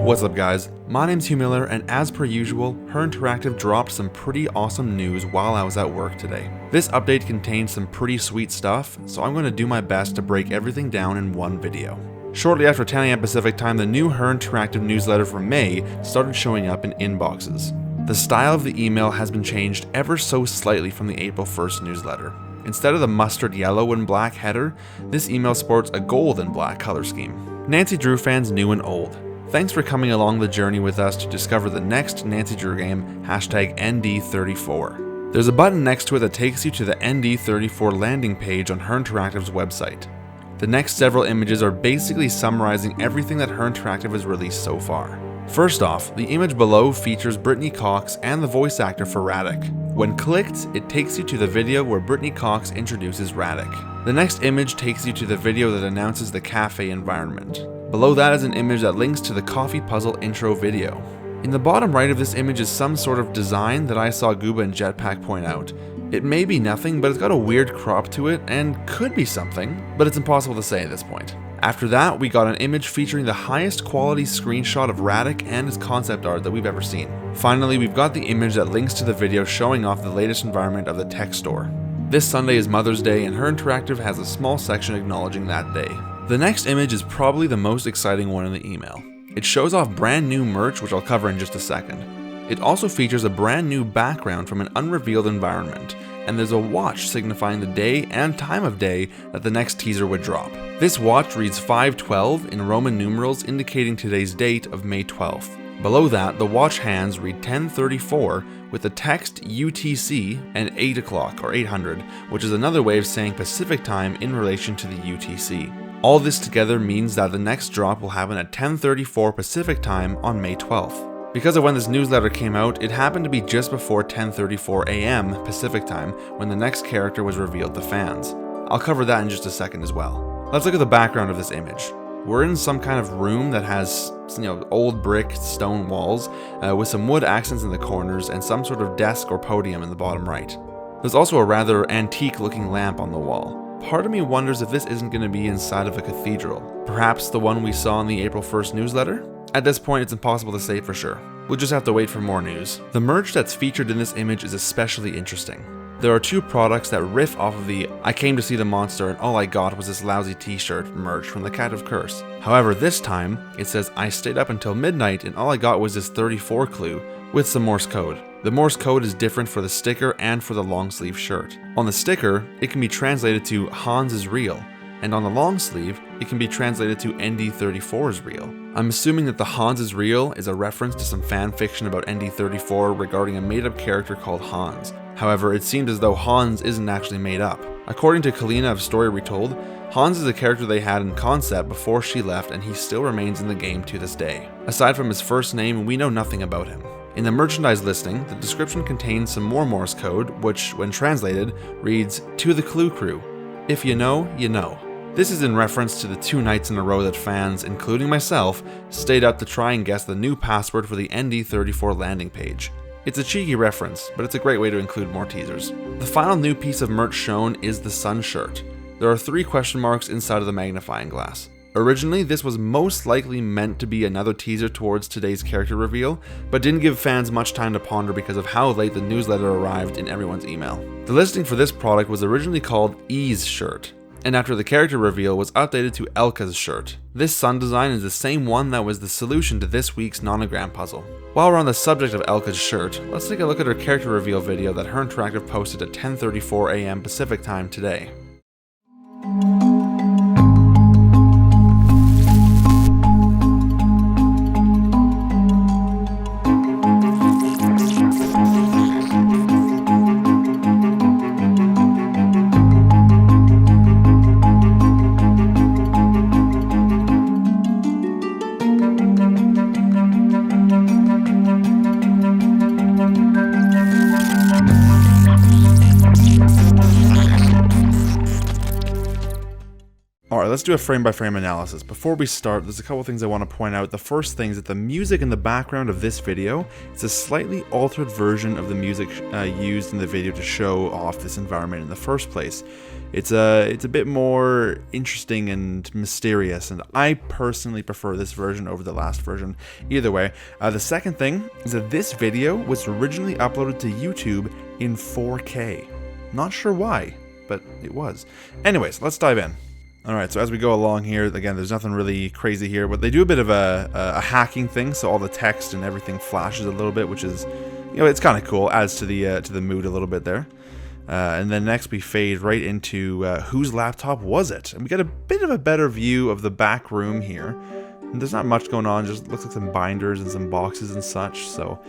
What's up guys, my name's Hugh Miller, and as per usual, Her Interactive dropped some pretty awesome news while I was at work today. This update contains some pretty sweet stuff, so I'm going to do my best to break everything down in one video. Shortly after 10 AM Pacific time, the new Her Interactive newsletter for May started showing up in inboxes. The style of the email has been changed ever so slightly from the April 1st newsletter. Instead of the mustard yellow and black header, this email sports a gold and black color scheme. Nancy Drew fans new and old, thanks for coming along the journey with us to discover the next Nancy Drew game, #ND34. There's a button next to it that takes you to the ND34 landing page on Her Interactive's website. The next several images are basically summarizing everything that Her Interactive has released so far. First off, the image below features Brittany Cox and the voice actor for Radek. When clicked, it takes you to the video where Brittany Cox introduces Radek. The next image takes you to the video that announces the cafe environment. Below that is an image that links to the coffee puzzle intro video. In the bottom right of this image is some sort of design that I saw Gooba and Jetpack point out. It may be nothing, but it's got a weird crop to it and could be something, but it's impossible to say at this point. After that, we got an image featuring the highest quality screenshot of Radek and his concept art that we've ever seen. Finally, we've got the image that links to the video showing off the latest environment of the tech store. This Sunday is Mother's Day, and Her Interactive has a small section acknowledging that day. The next image is probably the most exciting one in the email. It shows off brand new merch, which I'll cover in just a second. It also features a brand new background from an unrevealed environment, and there's a watch signifying the day and time of day that the next teaser would drop. This watch reads 5:12 in Roman numerals, indicating today's date of May 12th. Below that, the watch hands read 10:34 with the text UTC and 8 o'clock or 800, which is another way of saying Pacific time in relation to the UTC. All this together means that the next drop will happen at 10:34 Pacific time on May 12th. Because of when this newsletter came out, it happened to be just before 10:34 AM Pacific time when the next character was revealed to fans. I'll cover that in just a second as well. Let's look at the background of this image. We're in some kind of room that has, old brick stone walls with some wood accents in the corners and some sort of desk or podium in the bottom right. There's also a rather antique looking lamp on the wall. Part of me wonders if this isn't going to be inside of a cathedral. Perhaps the one we saw in the April 1st newsletter? At this point, it's impossible to say for sure. We'll just have to wait for more news. The merch that's featured in this image is especially interesting. There are two products that riff off of the "I came to see the monster and all I got was this lousy t-shirt" merch from the Cat of Curse. However, this time, it says "I stayed up until midnight and all I got was this 34 clue" with some Morse code. The Morse code is different for the sticker and for the long sleeve shirt. On the sticker, it can be translated to "Hans is real," and on the long sleeve, it can be translated to "ND34 is real." I'm assuming that the Hans is real is a reference to some fan fiction about ND34 regarding a made-up character called Hans. However, it seems as though Hans isn't actually made up. According to Kalina of Story Retold, Hans is a character they had in concept before she left, and he still remains in the game to this day. Aside from his first name, we know nothing about him. In the merchandise listing, the description contains some more Morse code, which, when translated, reads, "To the Clue Crew. If you know, you know." This is in reference to the 2 nights in a row that fans, including myself, stayed up to try and guess the new password for the ND34 landing page. It's a cheeky reference, but it's a great way to include more teasers. The final new piece of merch shown is the sun shirt. There are 3 question marks inside of the magnifying glass. Originally, this was most likely meant to be another teaser towards today's character reveal, but didn't give fans much time to ponder because of how late the newsletter arrived in everyone's email. The listing for this product was originally called E's shirt, and after the character reveal was updated to Elka's shirt. This sun design is the same one that was the solution to this week's nonogram puzzle. While we're on the subject of Elka's shirt, let's take a look at her character reveal video that Her Interactive posted at 10:34 AM Pacific time today. let's do a frame-by-frame analysis. Before we start, there's a couple things I want to point out. The first thing is that the music in the background of this video is a slightly altered version of the music used in the video to show off this environment in the first place. It's a bit more interesting and mysterious, and I personally prefer this version over the last version. Either way, the second thing is that this video was originally uploaded to YouTube in 4K. Not sure why, but it was. Anyways, let's dive in. Alright, so as we go along here, again, there's nothing really crazy here, but they do a bit of a hacking thing, so all the text and everything flashes a little bit, which is, you know, it's kind of cool, adds to the mood a little bit there. And then next we fade right into whose laptop was it? And we get a bit of a better view of the back room here. And there's not much going on, just looks like some binders and some boxes and such, so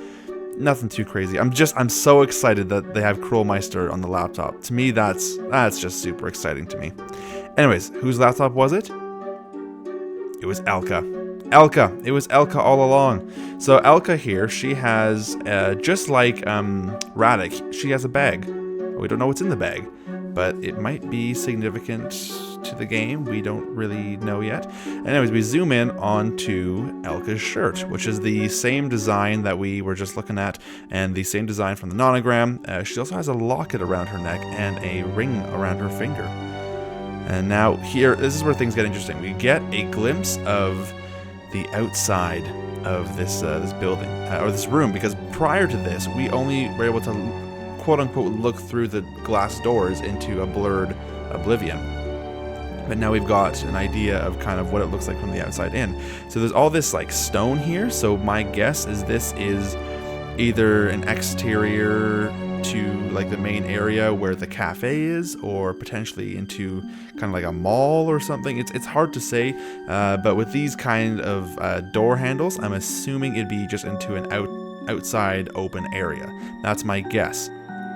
nothing too crazy. I'm so excited that they have Krollmeister on the laptop. To me, that's just super exciting to me. Anyways, whose laptop was it? It was Elka. Elka. It was Elka all along. So Elka here, she has, just like Radek, she has a bag. We don't know what's in the bag, but it might be significant to the game. We don't really know yet. Anyways, we zoom in onto Elka's shirt, which is the same design that we were just looking at, and the same design from the nonogram. She also has a locket around her neck and a ring around her finger. And now here, this is where things get interesting. We get a glimpse of the outside of this this building, or this room, because prior to this, we only were able to quote-unquote look through the glass doors into a blurred oblivion. But now we've got an idea of kind of what it looks like from the outside in. So there's all this like stone here, so my guess is this is either an exterior to like the main area where the cafe is, or potentially into kind of like a mall or something. It's hard to say, but with these kind of door handles, I'm assuming it'd be just into an outside open area. That's my guess.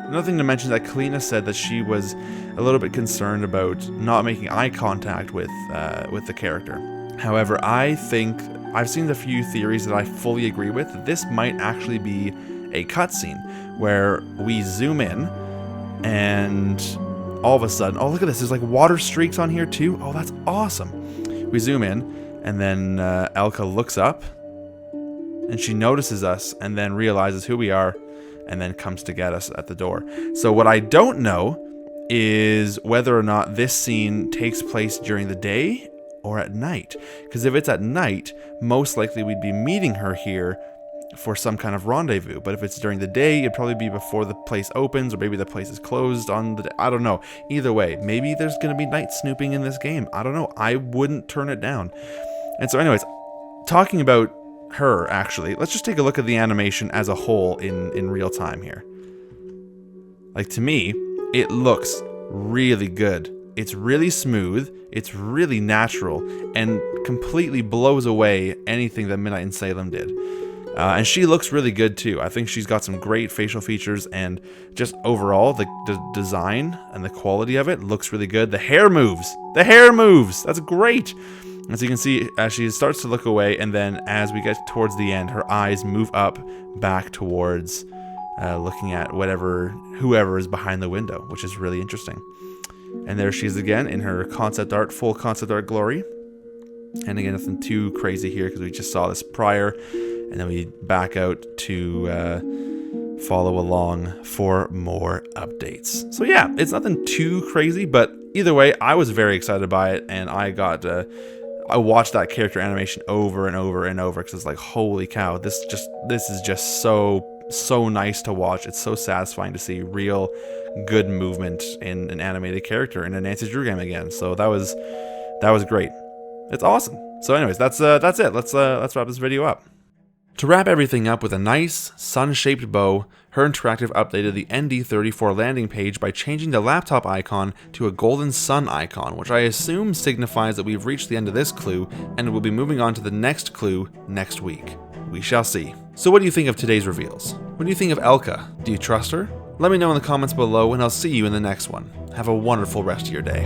Another thing to mention is that Kalina said that she was a little bit concerned about not making eye contact with the character. However, I think I've seen a few theories that I fully agree with, that this might actually be a cutscene where we zoom in and all of a sudden, oh look at this, there's like water streaks on here too. Oh, that's awesome. We zoom in and then Elka looks up and she notices us and then realizes who we are and then comes to get us at the door. So what I don't know is whether or not this scene takes place during the day or at night. Because if it's at night, most likely we'd be meeting her here for some kind of rendezvous. But if it's during the day, it'd probably be before the place opens, or maybe the place is closed on the day. I don't know. Either way, maybe there's going to be night snooping in this game. I don't know. I wouldn't turn it down. And so anyways, talking about her, actually, let's just take a look at the animation as a whole in real time here. Like, to me, it looks really good. It's really smooth, it's really natural, and completely blows away anything that Midnight in Salem did. And she looks really good too. I think she's got some great facial features, and just overall, the design and the quality of it looks really good. The hair moves! The hair moves! That's great! As you can see, as she starts to look away, and then as we get towards the end, her eyes move up back towards looking at whoever is behind the window, which is really interesting. And there she is again in her concept art, full concept art glory. And again, nothing too crazy here because we just saw this prior, and then we back out to follow along for more updates. So yeah, it's nothing too crazy, but either way, I was very excited by it, and I watched that character animation over and over and over because it's like, holy cow, this is just so nice to watch. It's so satisfying to see real good movement in an animated character in a Nancy Drew game again. So that was great. It's awesome. So anyways, that's it. Let's wrap this video up. To wrap everything up with a nice sun-shaped bow, Her Interactive updated the ND34 landing page by changing the laptop icon to a golden sun icon, which I assume signifies that we've reached the end of this clue and we'll be moving on to the next clue next week. We shall see. So what do you think of today's reveals? What do you think of Elka? Do you trust her? Let me know in the comments below, and I'll see you in the next one. Have a wonderful rest of your day.